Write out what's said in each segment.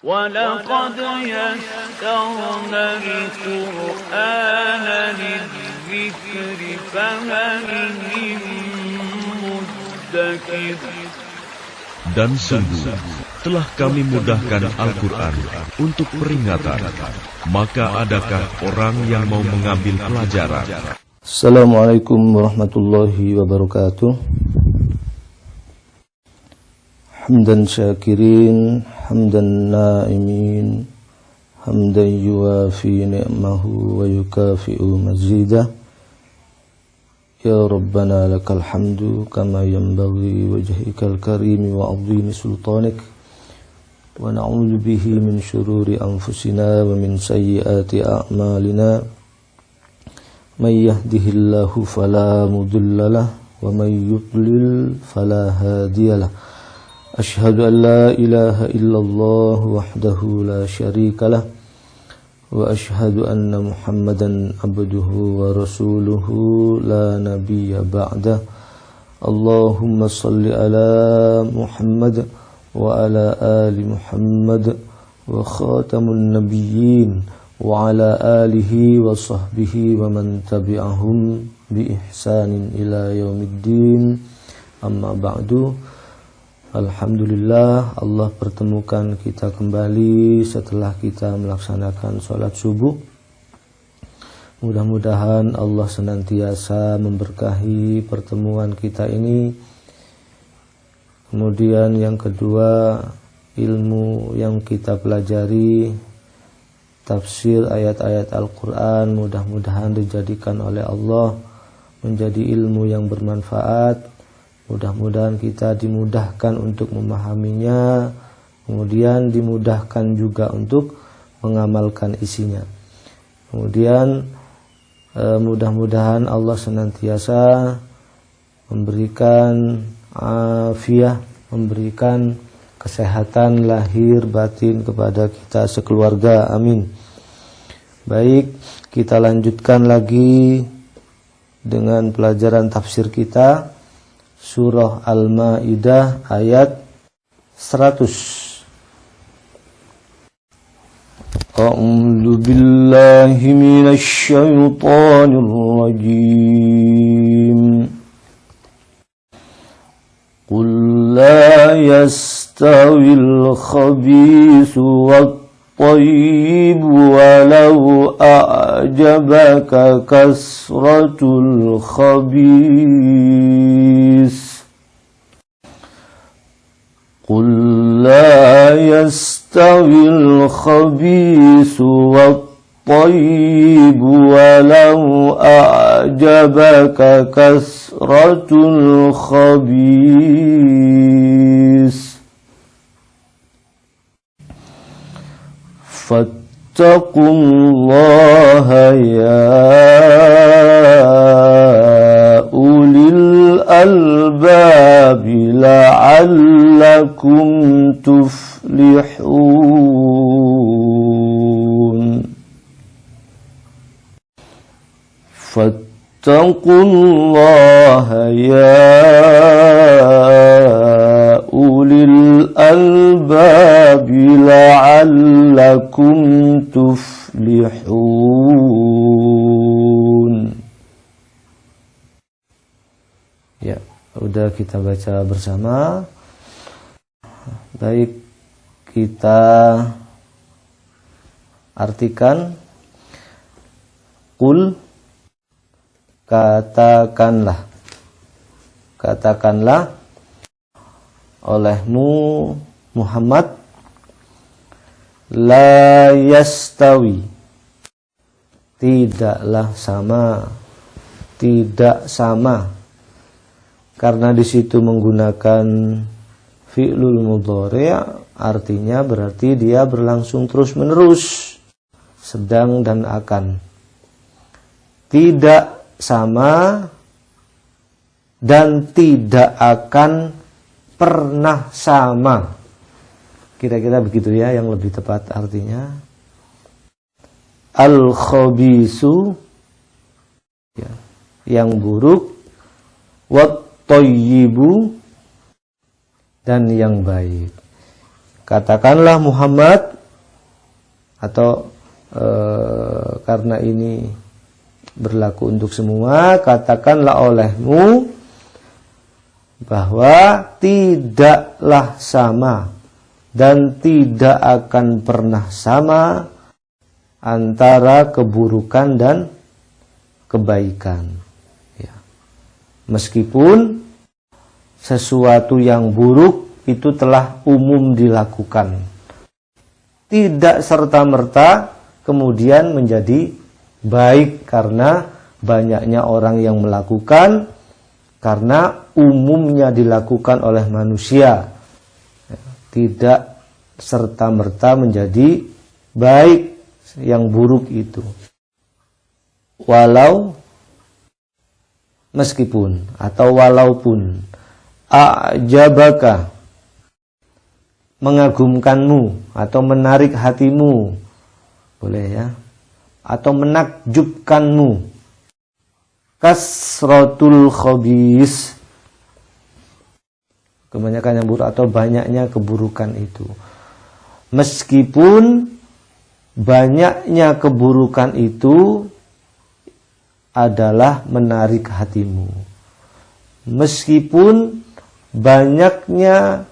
وَلَقَدْ يَسَّرْنَا الْقُرْآنَ لِلذِّكْرِ فَهَلْ مِن مُّدَّكِرٍ. Dan sungguh telah kami mudahkan Al-Quran untuk peringatan, maka adakah orang yang mau mengambil pelajaran? Assalamualaikum warahmatullahi wabarakatuh. Hamdan syakirin, hamdan na'imin, hamdan yuafi ni'mahu wa yukafi'u mazidah. Ya Rabbana lakal hamdu kama yanbaghi wajhikal karimi wa 'azimi sultanik. Wa na'udzu bihi min syururi anfusina wa min sayyiati a'malina. May yahdihillahu fala mudilla lahu wa may yudlil fala hadiya lahu. Asyhadu an la ilaha illallah wahdahu la syarika lah wa asyhadu anna Muhammadan abduhu wa rasuluhu la nabiyya ba'dah. Allahumma salli ala Muhammad wa ala ali Muhammad wa khatamun nabiyyin wa ala alihi wa sahbihi wa man tabi'ahum bi ihsanin ila yaumiddin. Amma ba'du. Alhamdulillah, Allah pertemukan kita kembali setelah kita melaksanakan sholat subuh. Mudah-mudahan Allah senantiasa memberkahi pertemuan kita ini. Kemudian yang kedua, ilmu yang kita pelajari, tafsir ayat-ayat Al-Quran, mudah-mudahan dijadikan oleh Allah menjadi ilmu yang bermanfaat. Mudah-mudahan kita dimudahkan untuk memahaminya, kemudian dimudahkan juga untuk mengamalkan isinya. Kemudian mudah-mudahan Allah senantiasa memberikan afiah, memberikan kesehatan lahir batin kepada kita sekeluarga. Amin. Baik, kita lanjutkan lagi dengan pelajaran tafsir kita. Surah Al-Ma'idah ayat 100. A'udzu billahi minasy syaithanir rajim. Qul la yastawil khabithu wat-thayyib walau a'jabaka kasratul khabith. قل لا يستوي الخبيث والطيب ولو أعجبك كثرة الخبيث فاتقوا الله يا أولي الألباب لعلكم تفلحون فاتقوا الله يا أولي الألباب لعلكم تفلحون. Ya, udah kita baca bersama. Baik, kita artikan. Qul, katakanlah. Katakanlah olehmu Muhammad, la yastawi, tidaklah sama, tidak sama. Karena di situ menggunakan fi'lul mudhari', artinya berarti dia berlangsung terus-menerus, sedang dan akan. Tidak sama dan tidak akan pernah sama. Kira-kira begitu ya yang lebih tepat artinya. Al-khabisu, ya, yang buruk, wat thayyibu, dan yang baik. katakanlah Muhammad, atau karena ini berlaku untuk semua, katakanlah olehmu bahwa tidaklah sama dan tidak akan pernah sama antara keburukan dan kebaikan. Ya. Meskipun sesuatu yang buruk itu telah umum dilakukan, tidak serta-merta kemudian menjadi baik karena banyaknya orang yang melakukan, karena umumnya dilakukan oleh manusia. Tidak serta-merta menjadi baik yang buruk itu. Meskipun atau walaupun a'jabaka, mengagumkanmu atau menarik hatimu, boleh ya, atau menakjubkanmu, kasratul khabis, kebanyakan yang buruk atau banyaknya keburukan itu. Meskipun banyaknya keburukan itu adalah menarik hatimu, meskipun banyaknya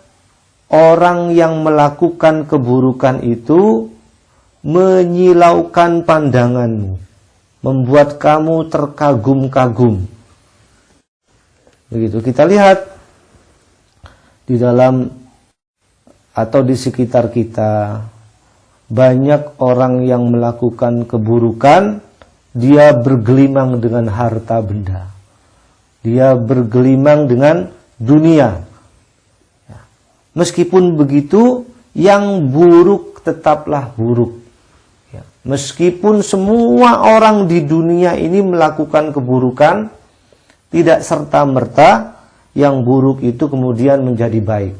orang yang melakukan keburukan itu menyilaukan pandanganmu, membuat kamu terkagum-kagum. Begitu kita lihat di dalam atau di sekitar kita, banyak orang yang melakukan keburukan, dia bergelimang dengan harta benda, dia bergelimang dengan dunia. Meskipun begitu, yang buruk tetaplah buruk. Meskipun semua orang di dunia ini melakukan keburukan, tidak serta-merta yang buruk itu kemudian menjadi baik.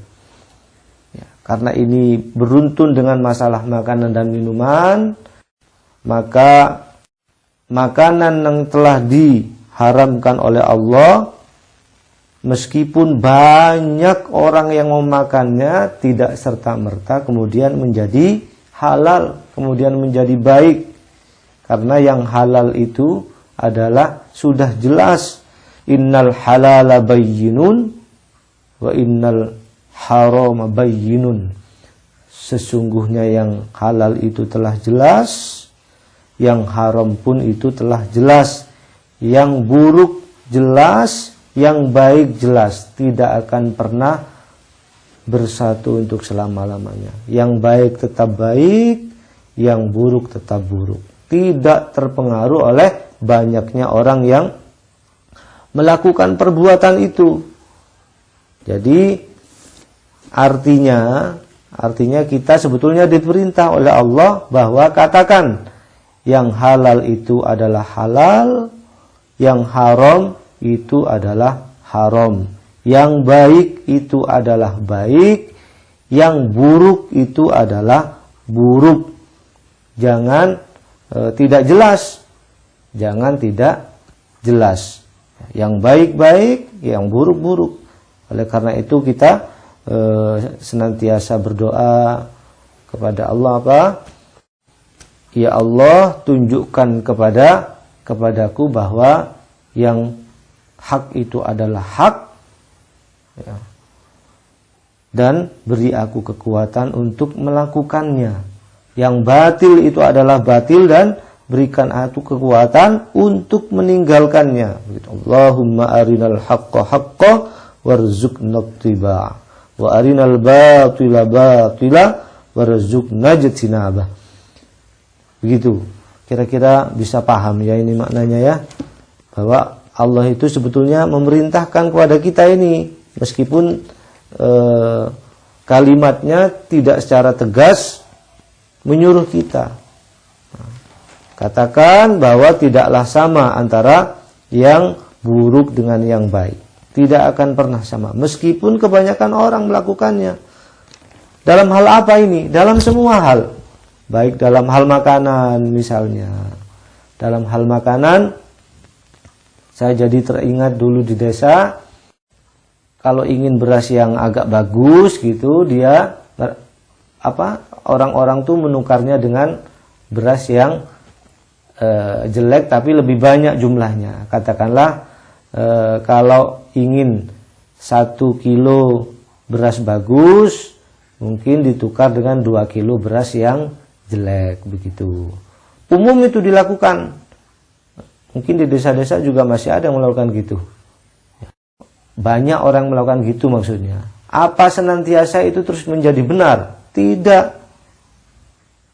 Karena ini beruntun dengan masalah makanan dan minuman, maka makanan yang telah diharamkan oleh Allah, meskipun banyak orang yang memakannya, tidak serta-merta kemudian menjadi halal, kemudian menjadi baik. Karena yang halal itu adalah sudah jelas, innal halala bayyinun wa innal harama bayyinun. Sesungguhnya yang halal itu telah jelas, yang haram pun itu telah jelas, yang buruk jelas, yang baik jelas. Tidak akan pernah bersatu untuk selama-lamanya. Yang baik tetap baik, yang buruk tetap buruk. Tidak terpengaruh oleh banyaknya orang yang melakukan perbuatan itu. Jadi artinya kita sebetulnya diperintah oleh Allah bahwa katakan yang halal itu adalah halal, yang haram itu adalah haram, yang baik itu adalah baik, yang buruk itu adalah buruk. Jangan tidak jelas, jangan tidak jelas. Yang baik-baik, yang buruk-buruk. Oleh karena itu kita senantiasa berdoa kepada Allah apa? Ya Allah, tunjukkan kepadaku bahwa yang hak itu adalah hak, ya, dan beri aku kekuatan untuk melakukannya. Yang batil itu adalah batil dan berikan aku kekuatan untuk meninggalkannya. Allahumma arinal haqqa haqqa warzuqna ittiba'a wa arinal batila batila warzuqna ijtinabah. Begitu. Kira-kira bisa paham ya ini maknanya ya. Bahwa Allah itu sebetulnya memerintahkan kepada kita ini, meskipun kalimatnya tidak secara tegas menyuruh kita. Katakan bahwa tidaklah sama antara yang buruk dengan yang baik. Tidak akan pernah sama, meskipun kebanyakan orang melakukannya. Dalam hal apa ini? Dalam semua hal. Baik dalam hal makanan misalnya. Dalam hal makanan, saya jadi teringat dulu di desa, kalau ingin beras yang agak bagus gitu, dia orang-orang tuh menukarnya dengan beras yang jelek tapi lebih banyak jumlahnya. Katakanlah kalau ingin 1 kilo beras bagus, mungkin ditukar dengan 2 kilo beras yang jelek, begitu. Umum itu dilakukan. Mungkin di desa-desa juga masih ada yang melakukan gitu. Banyak orang melakukan gitu maksudnya. Apa senantiasa itu terus menjadi benar? Tidak.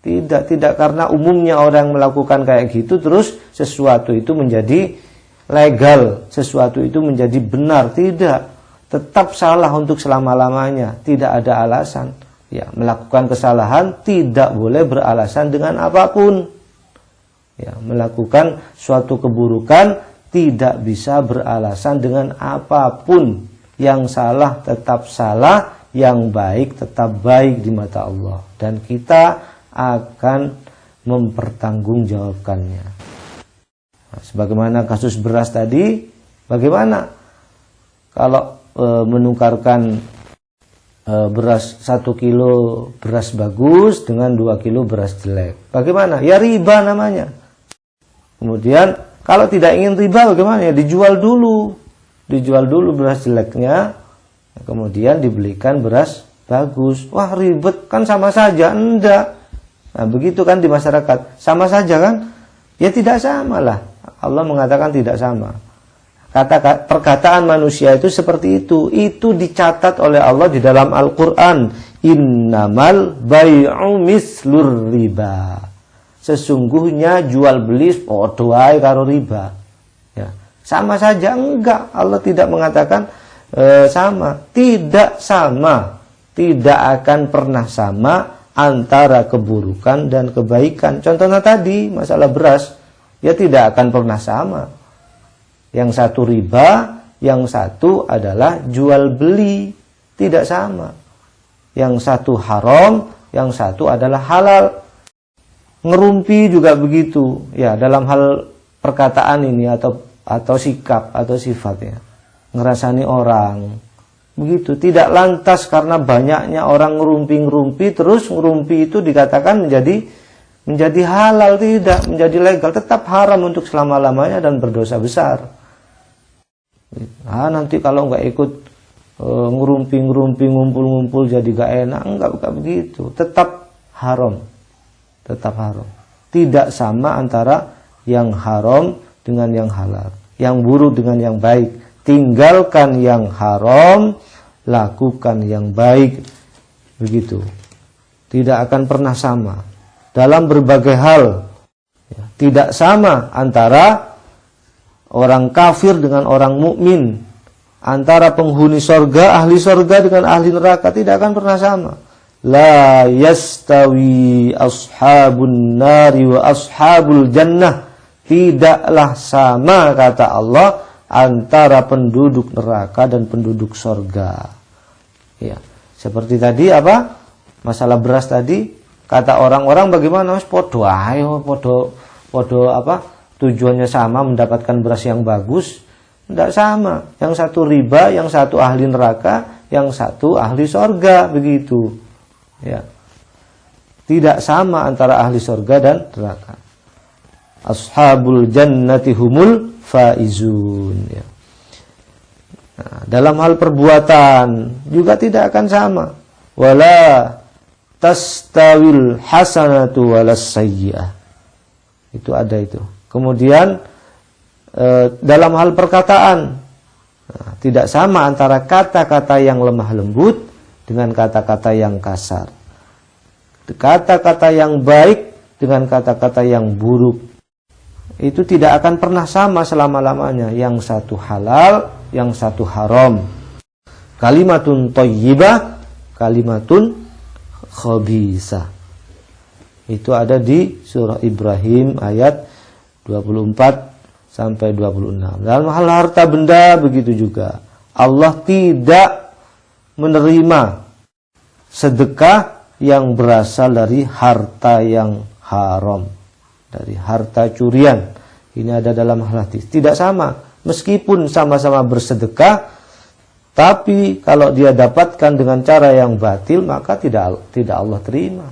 Tidak karena umumnya orang melakukan kayak gitu terus sesuatu itu menjadi legal, sesuatu itu menjadi benar. Tidak, tetap salah untuk selama-lamanya. Tidak ada alasan. Ya, melakukan kesalahan tidak boleh beralasan dengan apapun. Ya, melakukan suatu keburukan tidak bisa beralasan dengan apapun. Yang salah tetap salah, yang baik tetap baik di mata Allah. Dan kita akan mempertanggungjawabkannya. Nah, sebagaimana kasus beras tadi, bagaimana kalau menukarkan beras 1 kilo beras bagus dengan 2 kilo beras jelek? Bagaimana? Ya riba namanya. Kemudian kalau tidak ingin riba bagaimana? Ya dijual dulu beras jeleknya, kemudian dibelikan beras bagus. Wah, ribet, kan sama saja. Enggak. Nah, begitu kan di masyarakat. Sama saja kan? Ya tidak sama lah. Allah mengatakan tidak sama. Perkataan manusia itu seperti itu. Itu dicatat oleh Allah di dalam Al-Quran. Innamal bai'u mislur riba. Sesungguhnya jual beli podo ae karo riba. Ya. Sama saja? Enggak. Allah tidak mengatakan sama. Tidak sama. Tidak akan pernah sama antara keburukan dan kebaikan. Contohnya tadi masalah beras, ya tidak akan pernah sama. Yang satu riba, yang satu adalah jual beli, tidak sama. Yang satu haram, yang satu adalah halal. Ngerumpi juga begitu. Ya, dalam hal perkataan ini atau sikap atau sifatnya. Ngerasani orang. Begitu, tidak lantas karena banyaknya orang ngerumpi terus ngerumpi itu dikatakan menjadi halal, tidak, menjadi legal, tetap haram untuk selama-lamanya dan berdosa besar. Nah, nanti kalau nggak ikut ngerumpi ngumpul-ngumpul jadi gak enak, enggak begitu, tetap haram. Tidak sama antara yang haram dengan yang halal, yang buruk dengan yang baik. Tinggalkan yang haram, lakukan yang baik. Begitu. Tidak akan pernah sama. Dalam berbagai hal. Tidak sama antara orang kafir dengan orang mukmin. Antara penghuni sorga, ahli sorga dengan ahli neraka. Tidak akan pernah sama. La yastawi ashabun nari wa ashabul jannah. Tidaklah sama, kata Allah, antara penduduk neraka dan penduduk sorga. Ya, seperti tadi masalah beras tadi, kata orang-orang bagaimana? Podo ayo, podo tujuannya sama, mendapatkan beras yang bagus. Tidak sama. Yang satu riba, yang satu ahli neraka, yang satu ahli sorga, begitu. Ya. Tidak sama antara ahli sorga dan neraka. Ashabul jannati humul faizun. Ya. Nah, dalam hal perbuatan juga tidak akan sama. Wala tastawil hasanatu walas sayyi'ah. Itu ada itu. Kemudian dalam hal perkataan, tidak sama antara kata-kata yang lemah lembut dengan kata-kata yang kasar. Kata-kata yang baik dengan kata-kata yang buruk. Itu tidak akan pernah sama selama-lamanya. Yang satu halal, yang satu haram. Kalimatun thayyibah, kalimatun khabisah. Itu ada di surah Ibrahim ayat 24 sampai 26. Dalam hal harta benda begitu juga. Allah tidak menerima sedekah yang berasal dari harta yang haram, dari harta curian. Ini ada dalam hadis. Tidak sama. Meskipun sama-sama bersedekah, Tapi kalau dia dapatkan dengan cara yang batil, maka tidak Allah terima.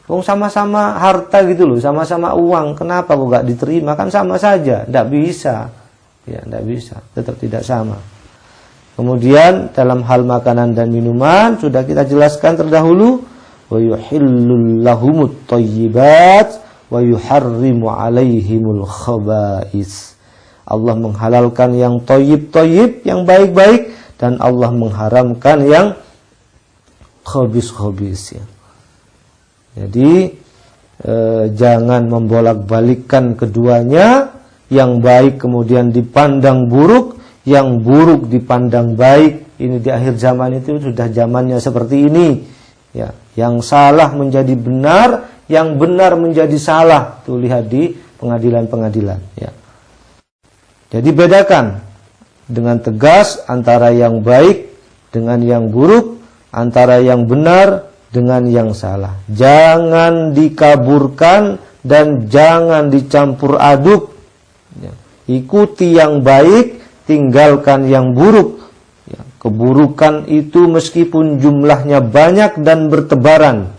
Sama-sama harta gitu loh, sama-sama uang, kenapa kok gak diterima? Kan sama saja, tidak bisa. Ya, tidak bisa, tetap tidak sama. Kemudian dalam hal makanan dan minuman sudah kita jelaskan terdahulu, wa yuhillul lahumut thayyibat wa yuharrimu alaihimul khaba'is. Allah menghalalkan yang thayyib-thayyib, yang baik-baik, dan Allah mengharamkan yang khabis-khabis ya. Jadi jangan membolak-balikkan keduanya, yang baik kemudian dipandang buruk, yang buruk dipandang baik. Ini di akhir zaman itu sudah zamannya seperti ini ya. Yang salah menjadi benar, yang benar menjadi salah. Tuh lihat di pengadilan-pengadilan ya. Jadi bedakan dengan tegas antara yang baik dengan yang buruk, antara yang benar dengan yang salah. Jangan dikaburkan dan jangan dicampur aduk ya. Ikuti yang baik, tinggalkan yang buruk ya. Keburukan itu meskipun jumlahnya banyak dan bertebaran,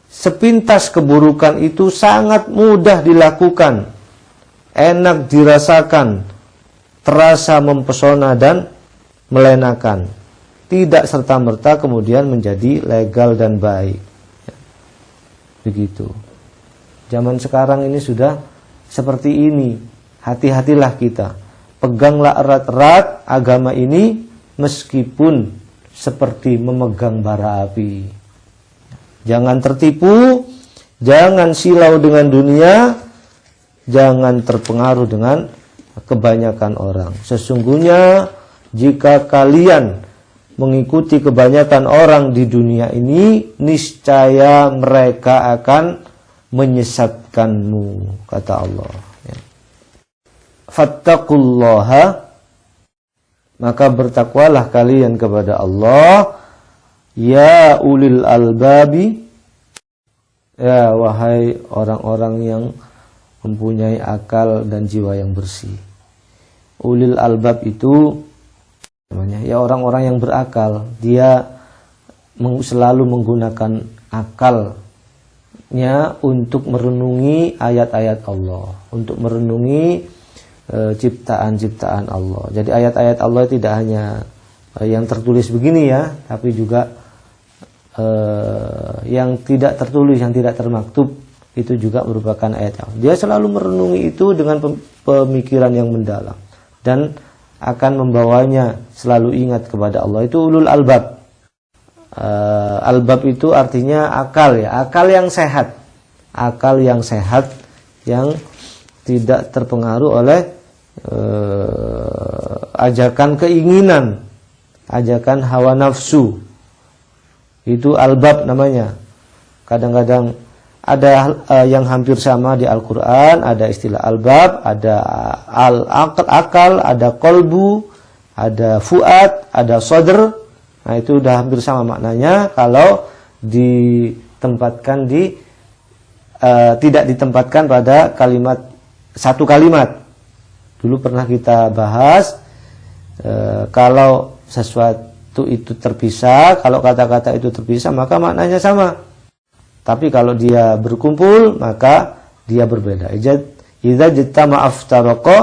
sepintas keburukan itu sangat mudah dilakukan, enak dirasakan, terasa mempesona dan melenakan, tidak serta-merta kemudian menjadi legal dan baik ya. Begitu. Zaman sekarang ini sudah seperti ini. Hati-hatilah kita. Peganglah erat-erat agama ini meskipun seperti memegang bara api. Jangan tertipu, jangan silau dengan dunia, jangan terpengaruh dengan kebanyakan orang. Sesungguhnya jika kalian mengikuti kebanyakan orang di dunia ini, niscaya mereka akan menyesatkanmu, kata Allah ya. Fattaqullaha, maka bertakwalah kalian kepada Allah, ya ulil albabi, ya wahai orang-orang yang mempunyai akal dan jiwa yang bersih. Ulil albab itu namanya ya orang-orang yang berakal. Dia selalu menggunakan akalnya untuk merenungi ayat-ayat Allah, untuk merenungi ciptaan-ciptaan Allah. Jadi ayat-ayat Allah tidak hanya yang tertulis begini ya, tapi juga yang tidak tertulis, yang tidak termaktub, itu juga merupakan ayat Allah. Dia selalu merenungi itu dengan pemikiran yang mendalam dan akan membawanya selalu ingat kepada Allah. Itu ulul albab. Albab itu artinya akal ya, akal yang sehat. Akal yang sehat yang tidak terpengaruh oleh ajakan keinginan, ajakan hawa nafsu. Itu albab namanya. Kadang-kadang ada yang hampir sama di Al-Quran, ada istilah albab, ada akal, ada kolbu, ada fuad, ada sodr. Nah itu udah hampir sama maknanya kalau ditempatkan di tidak ditempatkan pada kalimat, satu kalimat. Dulu pernah kita bahas kalau sesuatu itu terpisah, kalau kata-kata itu terpisah maka maknanya sama. Tapi kalau dia berkumpul maka dia berbeda. Idza jtama'a iftaraqa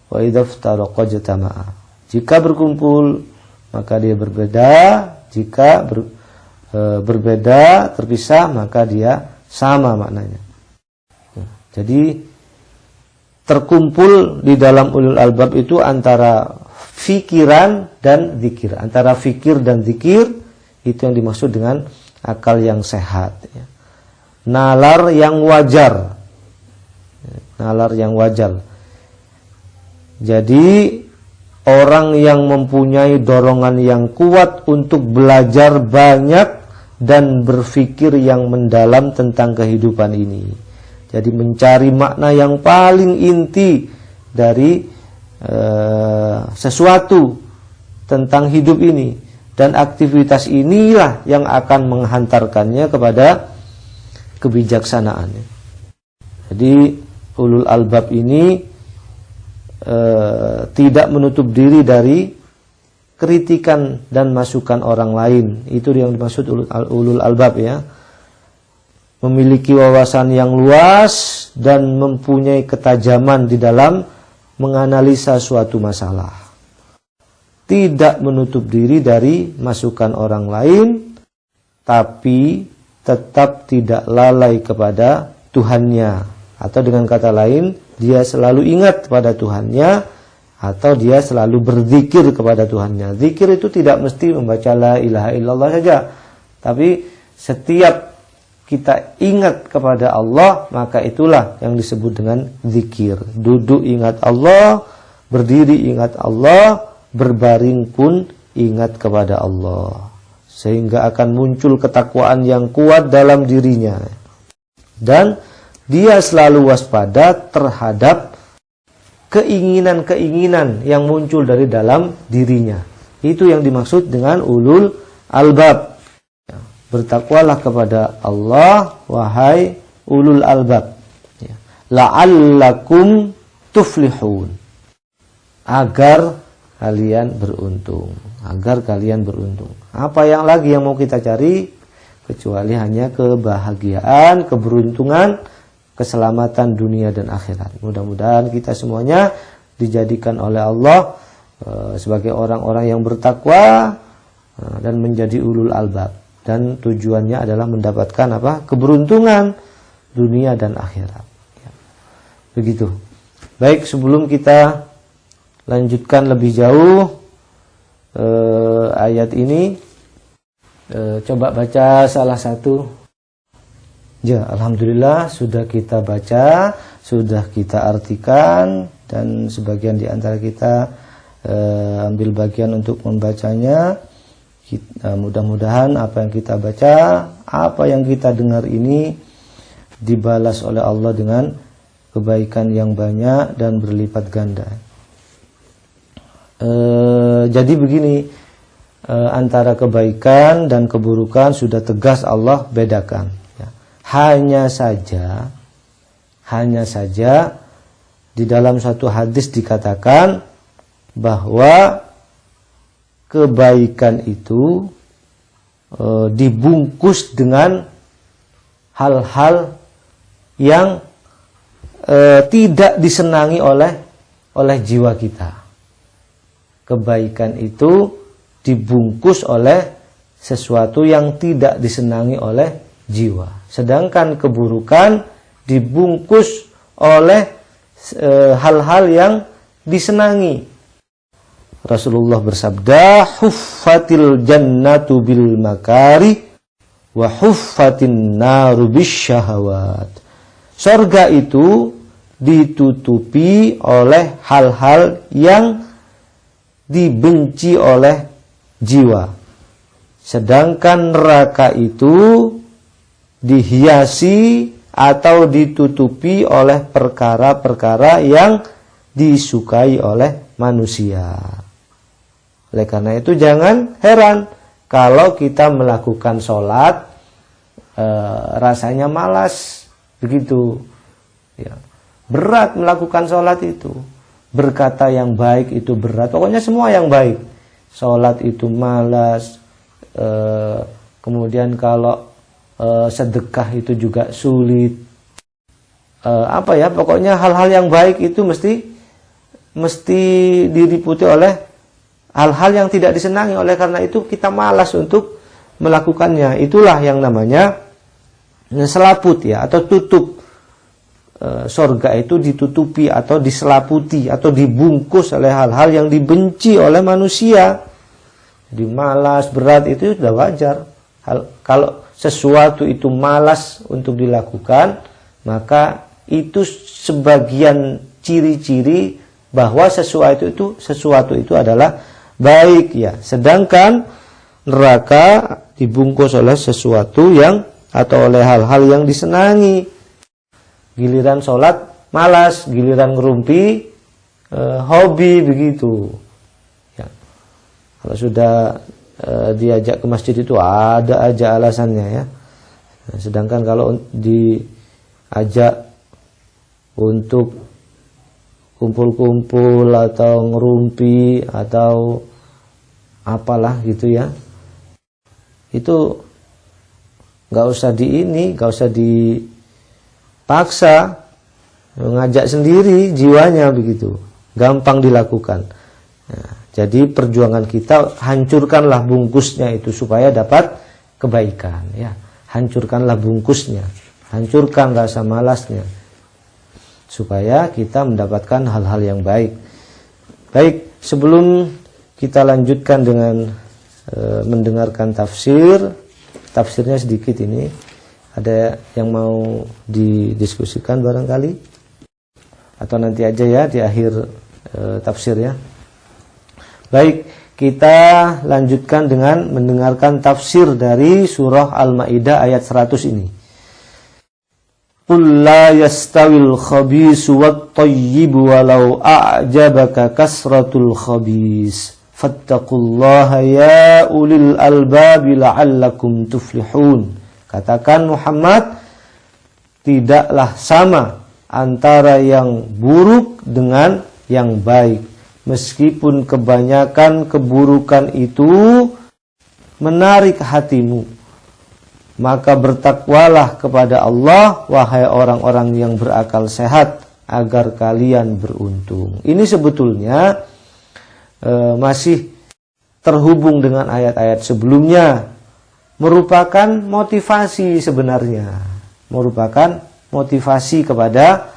wa idza iftaraqa jtama'a. Jika berkumpul maka dia berbeda, jika berbeda terpisah maka dia sama maknanya. Jadi terkumpul di dalam ulul albab itu antara fikiran dan zikir. Antara fikir dan zikir itu yang dimaksud dengan akal yang sehat ya. Nalar yang wajar. Nalar yang wajar. Jadi orang yang mempunyai dorongan yang kuat untuk belajar banyak dan berpikir yang mendalam tentang kehidupan ini. Jadi mencari makna yang paling inti dari sesuatu tentang hidup ini. Dan aktivitas inilah yang akan menghantarkannya kepada kebijaksanaan. Jadi ulul albab ini tidak menutup diri dari kritikan dan masukan orang lain. Itu yang dimaksud ulul albab ya. Memiliki wawasan yang luas dan mempunyai ketajaman di dalam menganalisa suatu masalah. Tidak menutup diri dari masukan orang lain, tapi tetap tidak lalai kepada Tuhannya. Atau dengan kata lain, dia selalu ingat pada Tuhannya, atau dia selalu berzikir kepada Tuhannya. Zikir itu tidak mesti membaca la ilaha illallah saja, tapi setiap kita ingat kepada Allah, maka itulah yang disebut dengan zikir. Duduk ingat Allah, berdiri ingat Allah, berbaring pun ingat kepada Allah. Sehingga akan muncul ketakwaan yang kuat dalam dirinya. Dan dia selalu waspada terhadap keinginan-keinginan yang muncul dari dalam dirinya. Itu yang dimaksud dengan ulul albab. Bertakwalah kepada Allah, wahai ulul albab. La'allakum tuflihun. Agar kalian beruntung. Agar kalian beruntung. Apa yang lagi yang mau kita cari? Kecuali hanya kebahagiaan, keberuntungan, keselamatan dunia dan akhirat. Mudah-mudahan kita semuanya dijadikan oleh Allah sebagai orang-orang yang bertakwa dan menjadi ulul albab. Dan tujuannya adalah mendapatkan apa? Keberuntungan dunia dan akhirat. Ya. Begitu. Baik, sebelum kita lanjutkan lebih jauh ayat ini, coba baca salah satu. Ya, alhamdulillah sudah kita baca, sudah kita artikan, dan sebagian di antara kita ambil bagian untuk membacanya. Mudah-mudahan apa yang kita baca, apa yang kita dengar ini dibalas oleh Allah dengan kebaikan yang banyak dan berlipat ganda. Jadi begini, antara kebaikan dan keburukan sudah tegas Allah bedakan. Hanya saja di dalam satu hadis dikatakan bahwa kebaikan itu dibungkus dengan hal-hal yang tidak disenangi oleh jiwa kita. Kebaikan itu dibungkus oleh sesuatu yang tidak disenangi oleh jiwa. Sedangkan keburukan dibungkus oleh hal-hal yang disenangi. Rasulullah bersabda, huffatil jannatu bil makari wa huffatin naru bisyahawat. Surga itu ditutupi oleh hal-hal yang dibenci oleh jiwa. Sedangkan neraka itu dihiasi atau ditutupi oleh perkara-perkara yang disukai oleh manusia. Oleh karena itu jangan heran kalau kita melakukan sholat rasanya malas, begitu. Ya. Berat melakukan sholat itu. Berkata yang baik itu berat. Pokoknya semua yang baik. Sholat itu malas. Kemudian kalau sedekah itu juga sulit. Pokoknya hal-hal yang baik itu mesti diliputi oleh hal-hal yang tidak disenangi. Oleh karena itu kita malas untuk melakukannya. Itulah yang namanya selaput ya, atau tutup. Surga itu ditutupi atau diselaputi atau dibungkus oleh hal-hal yang dibenci oleh manusia. Jadi malas, berat itu sudah wajar. Kalau sesuatu itu malas untuk dilakukan, maka itu sebagian ciri-ciri bahwa sesuatu itu adalah baik ya. Sedangkan neraka dibungkus oleh sesuatu yang atau oleh hal-hal yang disenangi. Giliran sholat malas, giliran ngerumpi hobi, begitu. Ya. Kalau sudah diajak ke masjid itu ada aja alasannya ya. Nah, sedangkan kalau diajak untuk kumpul-kumpul atau ngerumpi atau apalah gitu ya. Itu nggak usah dipaksa, ngajak sendiri jiwanya begitu, gampang dilakukan. Nah, jadi perjuangan kita, hancurkanlah bungkusnya itu supaya dapat kebaikan ya. Hancurkanlah bungkusnya, hancurkan rasa malasnya supaya kita mendapatkan hal-hal yang baik. Baik, sebelum kita lanjutkan dengan mendengarkan tafsirnya sedikit ini, ada yang mau didiskusikan barangkali, atau nanti aja ya di akhir tafsirnya. Baik, kita lanjutkan dengan mendengarkan tafsir dari surah Al-Maidah ayat 100 ini. Qul la yastawil khabisu wat thayyibu walau a'jabaka kasratul khabis fattaqullaha ya ulil albabi la'allakum tuflihun. Katakan Muhammad, tidaklah sama antara yang buruk dengan yang baik, meskipun kebanyakan keburukan itu menarik hatimu. Maka bertakwalah kepada Allah, wahai orang-orang yang berakal sehat, agar kalian beruntung. Ini sebetulnya masih terhubung dengan ayat-ayat sebelumnya, merupakan motivasi sebenarnya, merupakan motivasi kepada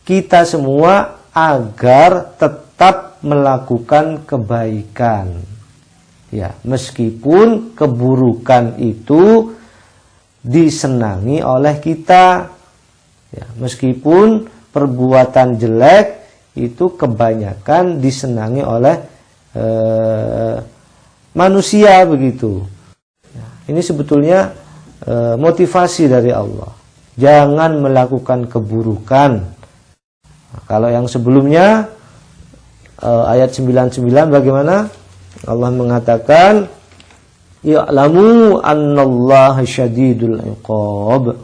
kita semua agar tetap melakukan kebaikan ya, meskipun keburukan itu disenangi oleh kita ya, meskipun perbuatan jelek itu kebanyakan disenangi oleh manusia begitu ya, ini sebetulnya motivasi dari Allah, jangan melakukan keburukan. Nah, kalau yang sebelumnya ayat 99 bagaimana? Allah mengatakan ya'lamu annallaha syadidul iqab.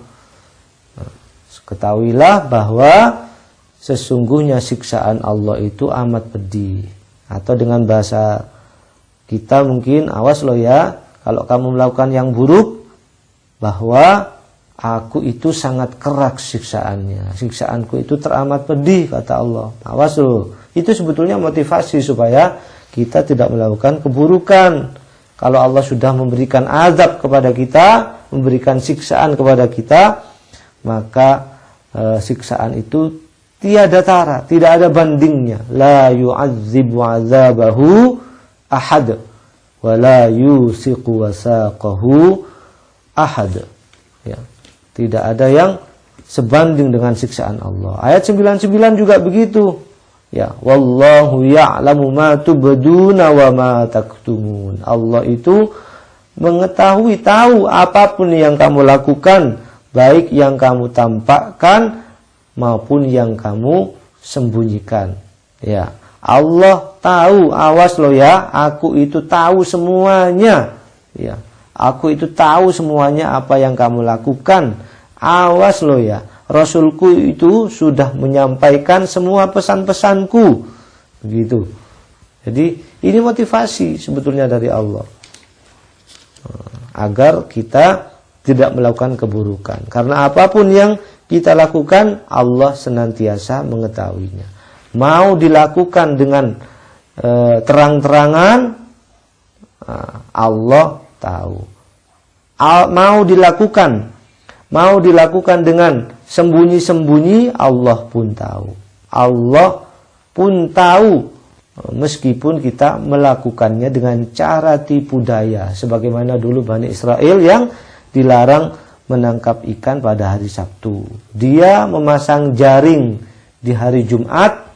Ketahuilah bahwa sesungguhnya siksaan Allah itu amat pedih. Atau dengan bahasa kita mungkin, awas lo ya kalau kamu melakukan yang buruk, bahwa aku itu sangat keras siksaannya, siksaanku itu teramat pedih, kata Allah. Awas lo. Itu sebetulnya motivasi supaya kita tidak melakukan keburukan. Kalau Allah sudah memberikan azab kepada kita, memberikan siksaan kepada kita, maka siksaan itu tiada tara, tidak ada bandingnya. La yu'azzibu azabahu ahad wa la yusiqu wasaqahu ahad. Ya, tidak ada yang sebanding dengan siksaan Allah. Ayat 99 juga begitu. Ya, wallahu ya'lamu ma tubduna wa ma taktumun. Allah itu mengetahui, tahu apapun yang kamu lakukan, baik yang kamu tampakkan maupun yang kamu sembunyikan. Ya, Allah tahu, awas lo ya, aku itu tahu semuanya. Ya, aku itu tahu semuanya apa yang kamu lakukan. Awas lo ya, Rasulku itu sudah menyampaikan semua pesan-pesanku. Begitu. Jadi ini motivasi sebetulnya dari Allah, agar kita tidak melakukan keburukan. Karena apapun yang kita lakukan, Allah senantiasa mengetahuinya. Mau dilakukan dengan terang-terangan, Allah tahu. Mau dilakukan dengan sembunyi-sembunyi, Allah pun tahu. Allah pun tahu, meskipun kita melakukannya dengan cara tipu daya, sebagaimana dulu Bani Israel yang dilarang menangkap ikan pada hari Sabtu. Dia memasang jaring di hari Jumat,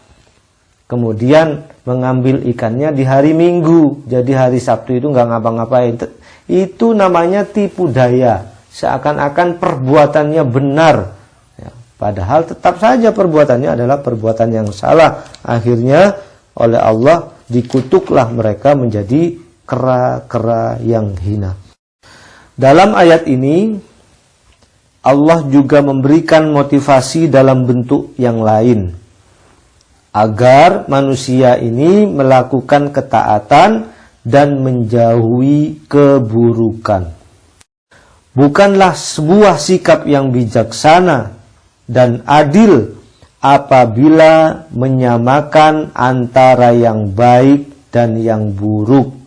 kemudian mengambil ikannya di hari Minggu. Jadi hari Sabtu itu nggak ngapa-ngapain. Itu namanya tipu daya, seakan-akan perbuatannya benar. Ya, padahal tetap saja perbuatannya adalah perbuatan yang salah. Akhirnya oleh Allah dikutuklah mereka menjadi kera-kera yang hina. Dalam ayat ini Allah juga memberikan motivasi dalam bentuk yang lain, agar manusia ini melakukan ketaatan dan menjauhi keburukan. Bukanlah sebuah sikap yang bijaksana dan adil apabila menyamakan antara yang baik dan yang buruk.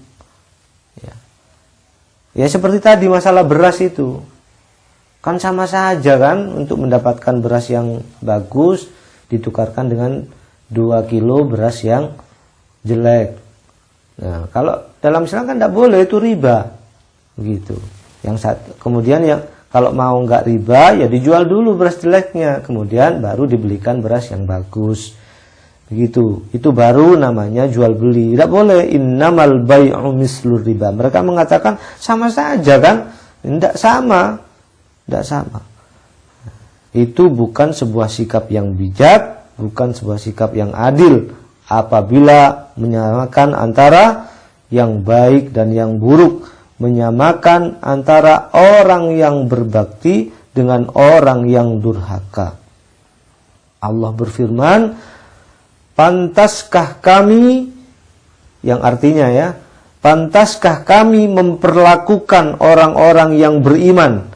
Ya seperti tadi masalah beras itu. Kan sama saja kan, untuk mendapatkan beras yang bagus ditukarkan dengan 2 kilo beras yang jelek. Nah, kalau dalam Islam kan tidak boleh, itu riba. Begitu. Kemudian yang kalau mau nggak riba, ya dijual dulu beras jeleknya, kemudian baru dibelikan beras yang bagus. Begitu. Itu baru namanya jual beli. Tidak boleh, innamal bai'u mislur riba. Mereka mengatakan sama saja kan? Tidak sama. Tidak sama. Itu bukan sebuah sikap yang bijak, bukan sebuah sikap yang adil apabila menyamakan antara yang baik dan yang buruk, menyamakan antara orang yang berbakti dengan orang yang durhaka. Allah berfirman, pantaskah kami, yang artinya ya, pantaskah kami memperlakukan orang-orang yang beriman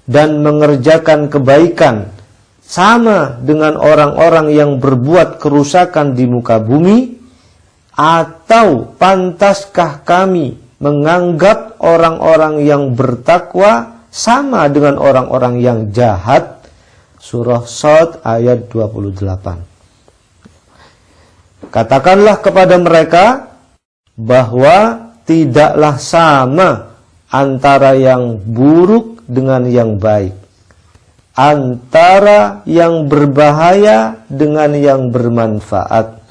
dan mengerjakan kebaikan sama dengan orang-orang yang berbuat kerusakan di muka bumi? Atau pantaskah kami menganggap orang-orang yang bertakwa sama dengan orang-orang yang jahat? Surah Shad ayat 28. Katakanlah kepada mereka bahwa tidaklah sama antara yang buruk dengan yang baik, antara yang berbahaya dengan yang bermanfaat,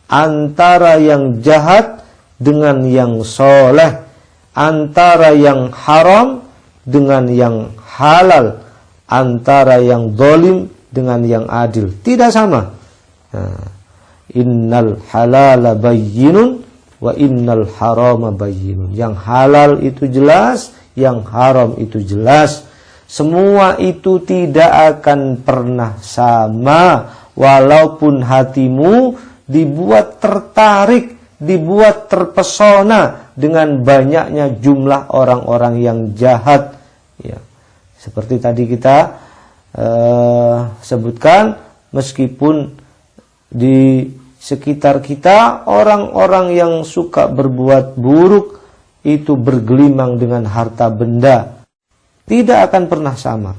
antara yang jahat dengan yang soleh, antara yang haram dengan yang halal, antara yang zalim dengan yang adil. Tidak sama. Innal halala bayyinun wa innal harama bayyinun. Yang halal itu jelas, yang haram itu jelas. Semua itu tidak akan pernah sama, walaupun hatimu dibuat tertarik, dibuat terpesona dengan banyaknya jumlah orang-orang yang jahat. Ya, seperti tadi kita sebutkan, meskipun di sekitar kita orang-orang yang suka berbuat buruk itu bergelimang dengan harta benda, tidak akan pernah sama.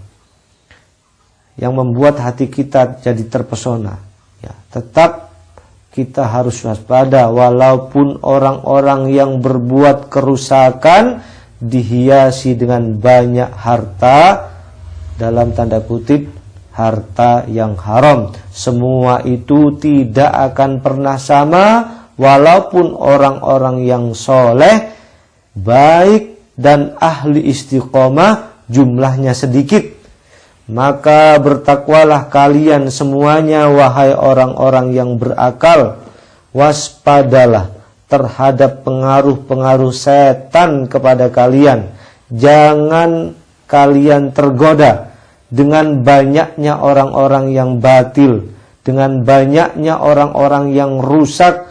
Yang membuat hati kita jadi terpesona. Ya, tetap kita harus waspada, walaupun orang-orang yang berbuat kerusakan dihiasi dengan banyak harta, dalam tanda kutip harta yang haram. Semua itu tidak akan pernah sama, walaupun orang-orang yang soleh, baik dan ahli istiqomah jumlahnya sedikit. Maka bertakwalah kalian semuanya, wahai orang-orang yang berakal. Waspadalah terhadap pengaruh-pengaruh setan kepada kalian. Jangan kalian tergoda dengan banyaknya orang-orang yang batil, dengan banyaknya orang-orang yang rusak,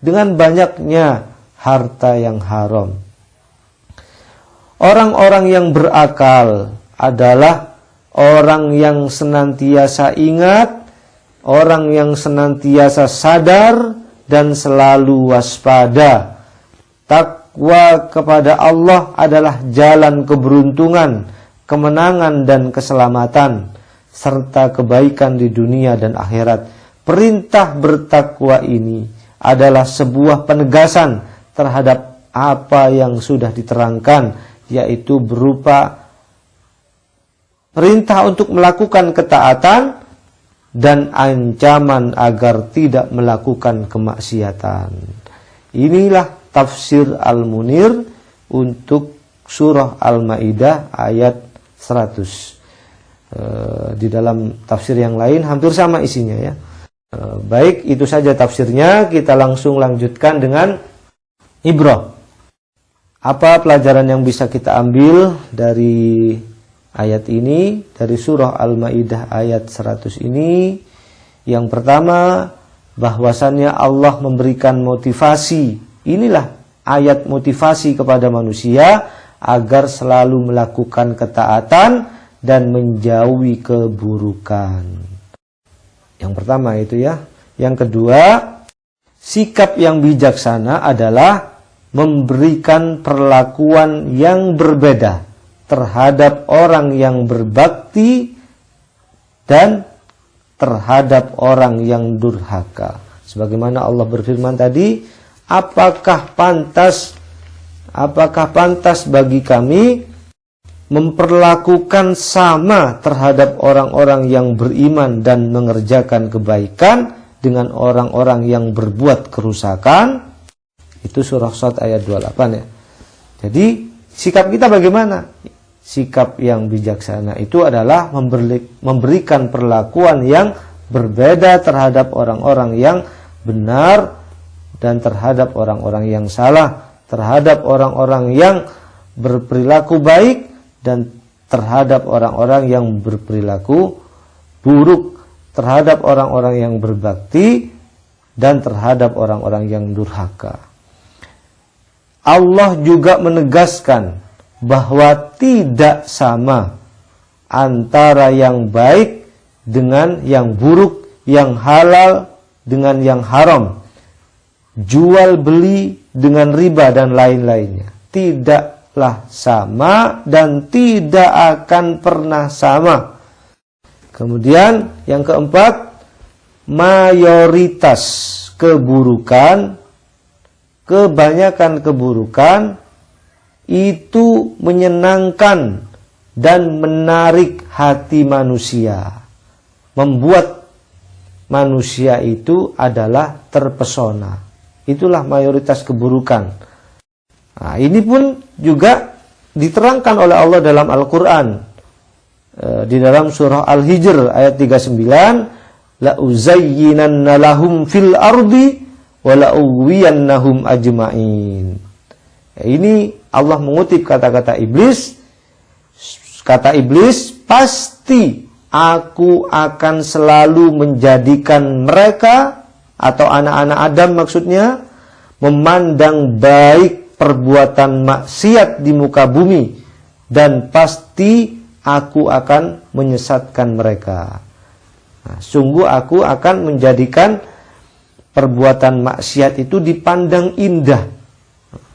dengan banyaknya harta yang haram. Orang-orang yang berakal adalah orang yang senantiasa ingat, orang yang senantiasa sadar dan selalu waspada. Takwa kepada Allah adalah jalan keberuntungan, kemenangan dan keselamatan, serta kebaikan di dunia dan akhirat. Perintah bertakwa ini adalah sebuah penegasan terhadap apa yang sudah diterangkan, yaitu berupa perintah untuk melakukan ketaatan dan ancaman agar tidak melakukan kemaksiatan. Inilah tafsir Al-Munir untuk surah Al-Maidah ayat 100. Di dalam tafsir yang lain hampir sama isinya ya. Baik, itu saja tafsirnya. Kita langsung lanjutkan dengan ibrah. Apa pelajaran yang bisa kita ambil dari ayat ini, dari surah Al-Maidah ayat 100 ini? Yang pertama, bahwasannya Allah memberikan motivasi. Inilah ayat motivasi kepada manusia agar selalu melakukan ketaatan dan menjauhi keburukan. Yang pertama itu ya. Yang kedua, sikap yang bijaksana adalah memberikan perlakuan yang berbeda terhadap orang yang berbakti dan terhadap orang yang durhaka. Sebagaimana Allah berfirman tadi, apakah pantas bagi kami memperlakukan sama terhadap orang-orang yang beriman dan mengerjakan kebaikan dengan orang-orang yang berbuat kerusakan? Itu surah Shad ayat 28 ya. Jadi sikap kita bagaimana? Sikap yang bijaksana itu adalah memberikan perlakuan yang berbeda terhadap orang-orang yang benar dan terhadap orang-orang yang salah, terhadap orang-orang yang berperilaku baik dan terhadap orang-orang yang berperilaku buruk, terhadap orang-orang yang berbakti dan terhadap orang-orang yang durhaka. Allah juga menegaskan bahwa tidak sama antara yang baik dengan yang buruk, yang halal dengan yang haram, jual beli dengan riba dan lain-lainnya. Tidaklah sama dan tidak akan pernah sama. Kemudian yang keempat, mayoritas keburukan, kebanyakan keburukan itu menyenangkan dan menarik hati manusia, membuat manusia itu adalah terpesona. Itulah mayoritas keburukan. Nah, ini pun juga diterangkan oleh Allah dalam Al-Quran. Di dalam surah Al-Hijr ayat 39, la uzayyinanna lahum fil ardi wa la uwiyannahum ajma'in. Ini Allah mengutip kata-kata iblis. Kata iblis, pasti aku akan selalu menjadikan mereka atau anak-anak Adam maksudnya memandang baik perbuatan maksiat di muka bumi dan pasti aku akan menyesatkan mereka. Nah, sungguh aku akan menjadikan perbuatan maksiat itu dipandang indah,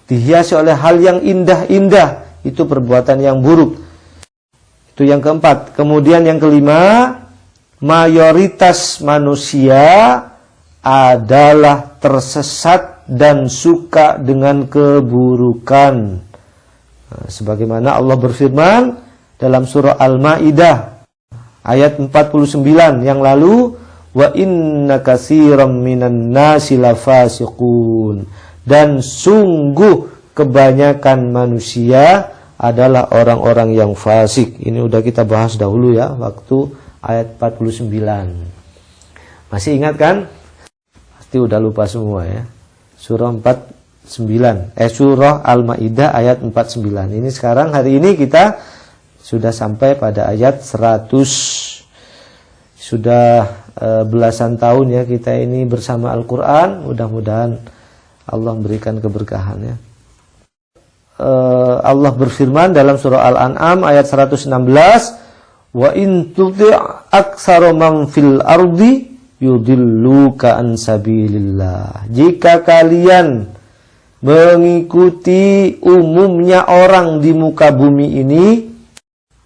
dihiasi oleh hal yang indah-indah. Itu perbuatan yang buruk. Itu yang keempat. Kemudian yang kelima, mayoritas manusia adalah tersesat dan suka dengan keburukan. Nah, sebagaimana Allah berfirman dalam surah Al-Maidah ayat 49 yang lalu, wa inna katsiran minan nasi lafasiqun, dan sungguh kebanyakan manusia adalah orang-orang yang fasik. Ini udah kita bahas dahulu ya, waktu ayat 49. Masih ingat kan? Pasti udah lupa semua ya. Surah 49, surah Al-Maidah ayat 49. Ini sekarang hari ini kita sudah sampai pada ayat 100. Sudah belasan tahun ya kita ini bersama Al-Quran. Mudah-mudahan Allah memberikan keberkahan ya. Allah berfirman dalam surah Al-An'am ayat 116, wa in tuti' aktsara man fil ardi yudilluka an sabilillah. Jika kalian mengikuti umumnya orang di muka bumi ini,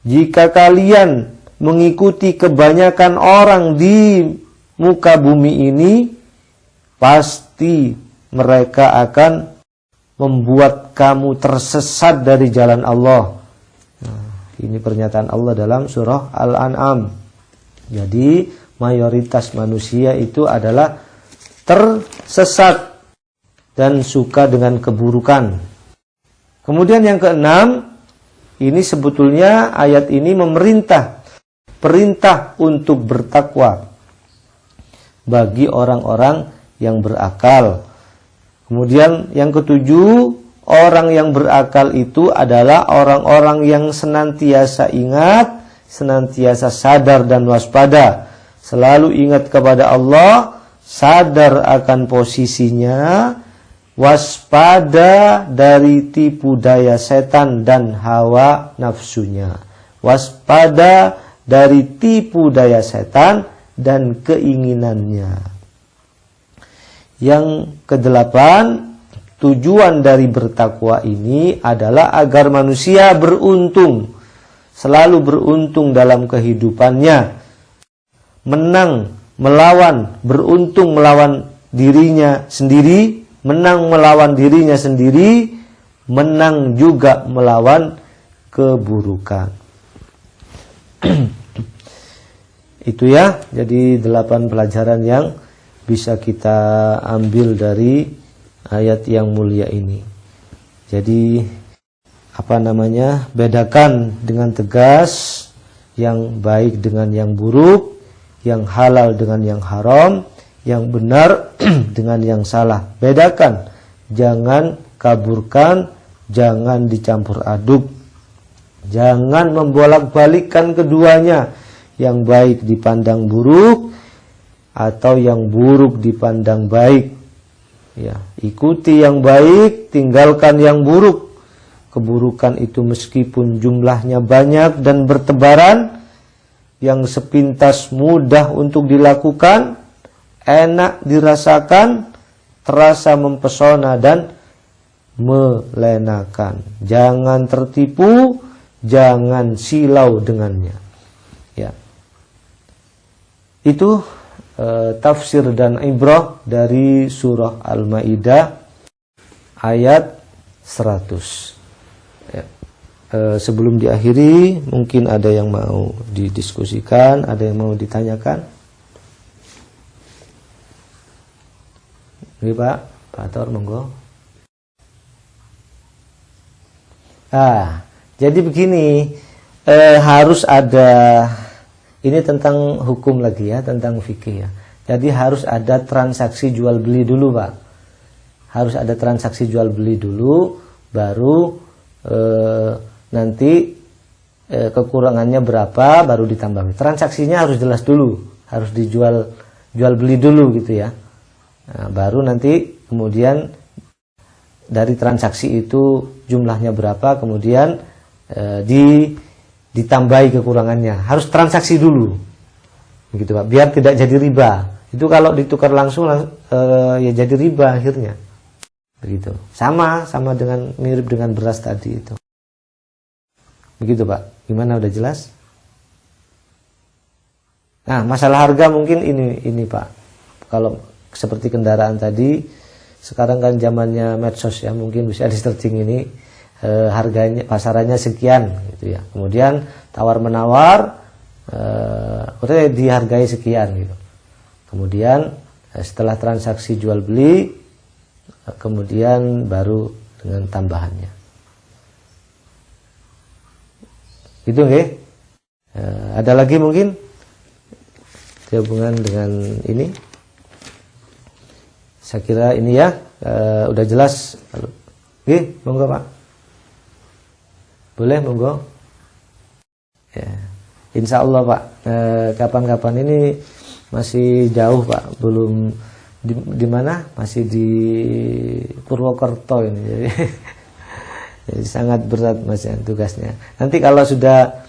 jika kalian mengikuti kebanyakan orang di muka bumi ini, pasti mereka akan membuat kamu tersesat dari jalan Allah. Nah, ini pernyataan Allah dalam surah Al-An'am. Jadi mayoritas manusia itu adalah tersesat dan suka dengan keburukan. Kemudian yang keenam, ini sebetulnya ayat ini perintah untuk bertakwa bagi orang-orang yang berakal. Kemudian yang ketujuh, orang yang berakal itu adalah orang-orang yang senantiasa ingat, senantiasa sadar dan waspada, selalu ingat kepada Allah, sadar akan posisinya, waspada dari tipu daya setan dan hawa nafsunya. Waspada dari tipu daya setan dan keinginannya. Yang kedelapan, tujuan dari bertakwa ini adalah agar manusia beruntung, selalu beruntung dalam kehidupannya, menang melawan, beruntung melawan dirinya sendiri, menang melawan dirinya sendiri, menang juga melawan keburukan. Itu ya, jadi 8 pelajaran yang bisa kita ambil dari ayat yang mulia ini. Jadi bedakan dengan tegas yang baik dengan yang buruk, yang halal dengan yang haram, yang benar dengan yang salah. Bedakan, jangan kaburkan, jangan dicampur aduk, jangan membolak-balikkan keduanya, yang baik dipandang buruk atau yang buruk dipandang baik. Ya, ikuti yang baik, tinggalkan yang buruk. Keburukan itu meskipun jumlahnya banyak dan bertebaran, yang sepintas mudah untuk dilakukan, enak dirasakan, terasa mempesona dan melenakan. Jangan tertipu, jangan silau dengannya. Ya. Itu tafsir dan ibrah dari surah Al-Maidah ayat 100. Ya. Sebelum diakhiri, mungkin ada yang mau didiskusikan, ada yang mau ditanyakan. Ini Pak Tor, monggo. Jadi begini, harus ada, ini tentang hukum lagi ya, tentang fikih ya. Jadi harus ada transaksi jual beli dulu Pak. Harus ada transaksi jual beli dulu, baru nanti kekurangannya berapa baru ditambah. Transaksinya harus jelas dulu, harus jual beli dulu gitu ya. Nah, baru nanti kemudian dari transaksi itu jumlahnya berapa, kemudian ditambahi kekurangannya. Harus transaksi dulu, begitu Pak, biar tidak jadi riba. Itu kalau ditukar langsung ya jadi riba akhirnya. Begitu. Sama dengan mirip dengan beras tadi itu. Begitu Pak. Gimana, udah jelas? Nah, masalah harga mungkin ini Pak. Kalau seperti kendaraan tadi, sekarang kan zamannya medsos ya, mungkin bisa di searching ini harganya, pasarannya sekian gitu ya. Kemudian tawar menawar, udah dihargai sekian gitu. Kemudian setelah transaksi jual beli, kemudian baru dengan tambahannya. Itu nggih? Ada lagi mungkin hubungan dengan ini? Saya kira ini ya, udah jelas. Nggih, monggo Pak. Boleh, monggo. Ya. Insya Allah Pak, kapan-kapan ini masih jauh Pak, belum di mana, masih di Purwokerto ini, jadi sangat berat Mas ya, tugasnya. Nanti kalau sudah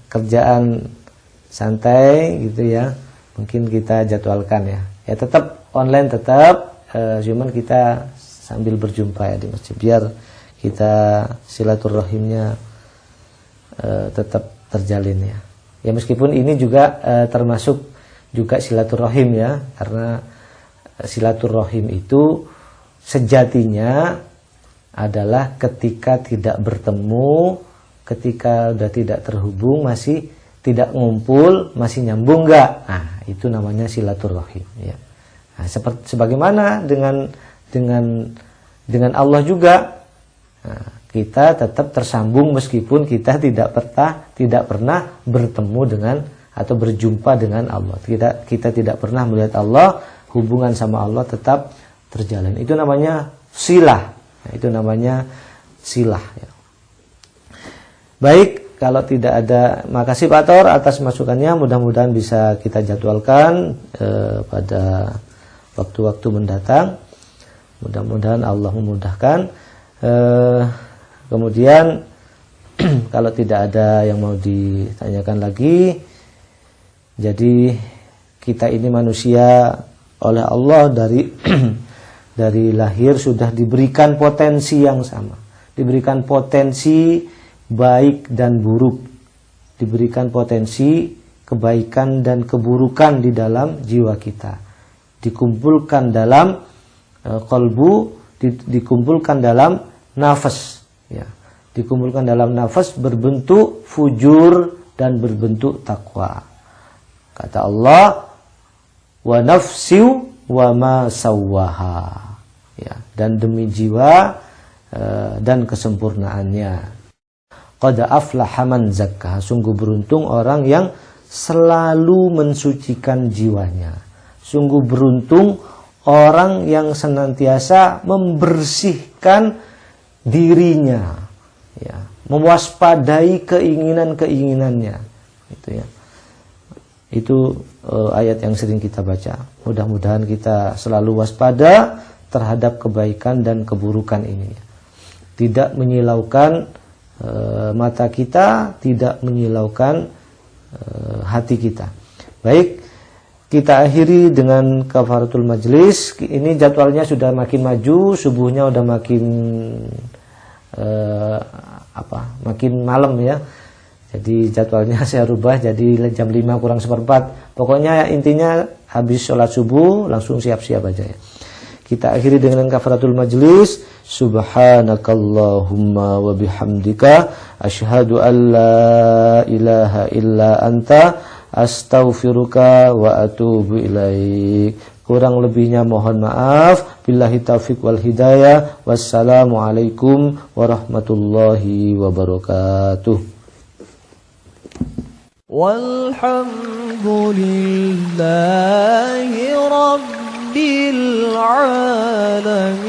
kerjaan santai gitu ya, mungkin kita jadwalkan ya. Ya tetap online, tetap cuman kita sambil berjumpa ya di masjid, biar kita silaturahimnya tetap terjalin ya. Ya meskipun ini juga termasuk juga silaturahim ya, karena silaturahim itu sejatinya adalah ketika tidak bertemu, ketika udah tidak terhubung, masih tidak ngumpul, masih nyambung enggak? Nah, itu namanya silaturahim ya. Nah, sebagaimana dengan Allah juga, nah, kita tetap tersambung meskipun kita tidak pernah bertemu dengan atau berjumpa dengan Allah. Kita tidak pernah melihat Allah, hubungan sama Allah tetap terjalin. Itu namanya silah. Itu namanya silah ya. Baik, kalau tidak ada, makasih Pak Tor atas masukannya. Mudah-mudahan bisa kita jadwalkan pada waktu-waktu mendatang. Mudah-mudahan Allah memudahkan. Kemudian kalau tidak ada yang mau ditanyakan lagi, jadi kita ini manusia oleh Allah dari lahir sudah diberikan potensi yang sama, diberikan potensi baik dan buruk, diberikan potensi kebaikan dan keburukan di dalam jiwa kita, dikumpulkan dalam qalbu, dikumpulkan dalam nafas, ya, dikumpulkan dalam nafas berbentuk fujur dan berbentuk takwa. Kata Allah, wa nafsiu wa ma sawwaha, ya, dan demi jiwa dan kesempurnaannya. Qad aflaha man zakkaha, sungguh beruntung orang yang selalu mensucikan jiwanya. Sungguh beruntung orang yang senantiasa membersihkan dirinya, ya, mewaspadai keinginan-keinginannya, gitu ya. Itu ayat yang sering kita baca. Mudah-mudahan kita selalu waspada terhadap kebaikan dan keburukan ini. Tidak menyilaukan mata kita, tidak menyilaukan hati kita. Baik, kita akhiri dengan kafaratul majlis. Ini jadwalnya sudah makin maju, subuhnya udah makin makin malam ya. Jadi jadwalnya saya rubah jadi jam 5 kurang seperempat. Pokoknya intinya habis sholat subuh langsung siap-siap aja ya. Kita akhiri dengan kafaratul majlis. Subhanakallahumma wa bihamdika asyhadu an la ilaha illa anta astaghfiruka wa atubu ilaik. Kurang lebihnya mohon maaf. Billahi taufiq wal hidayah. Wassalamualaikum warahmatullahi wabarakatuh. Walhamdulillahi rabbil alamin.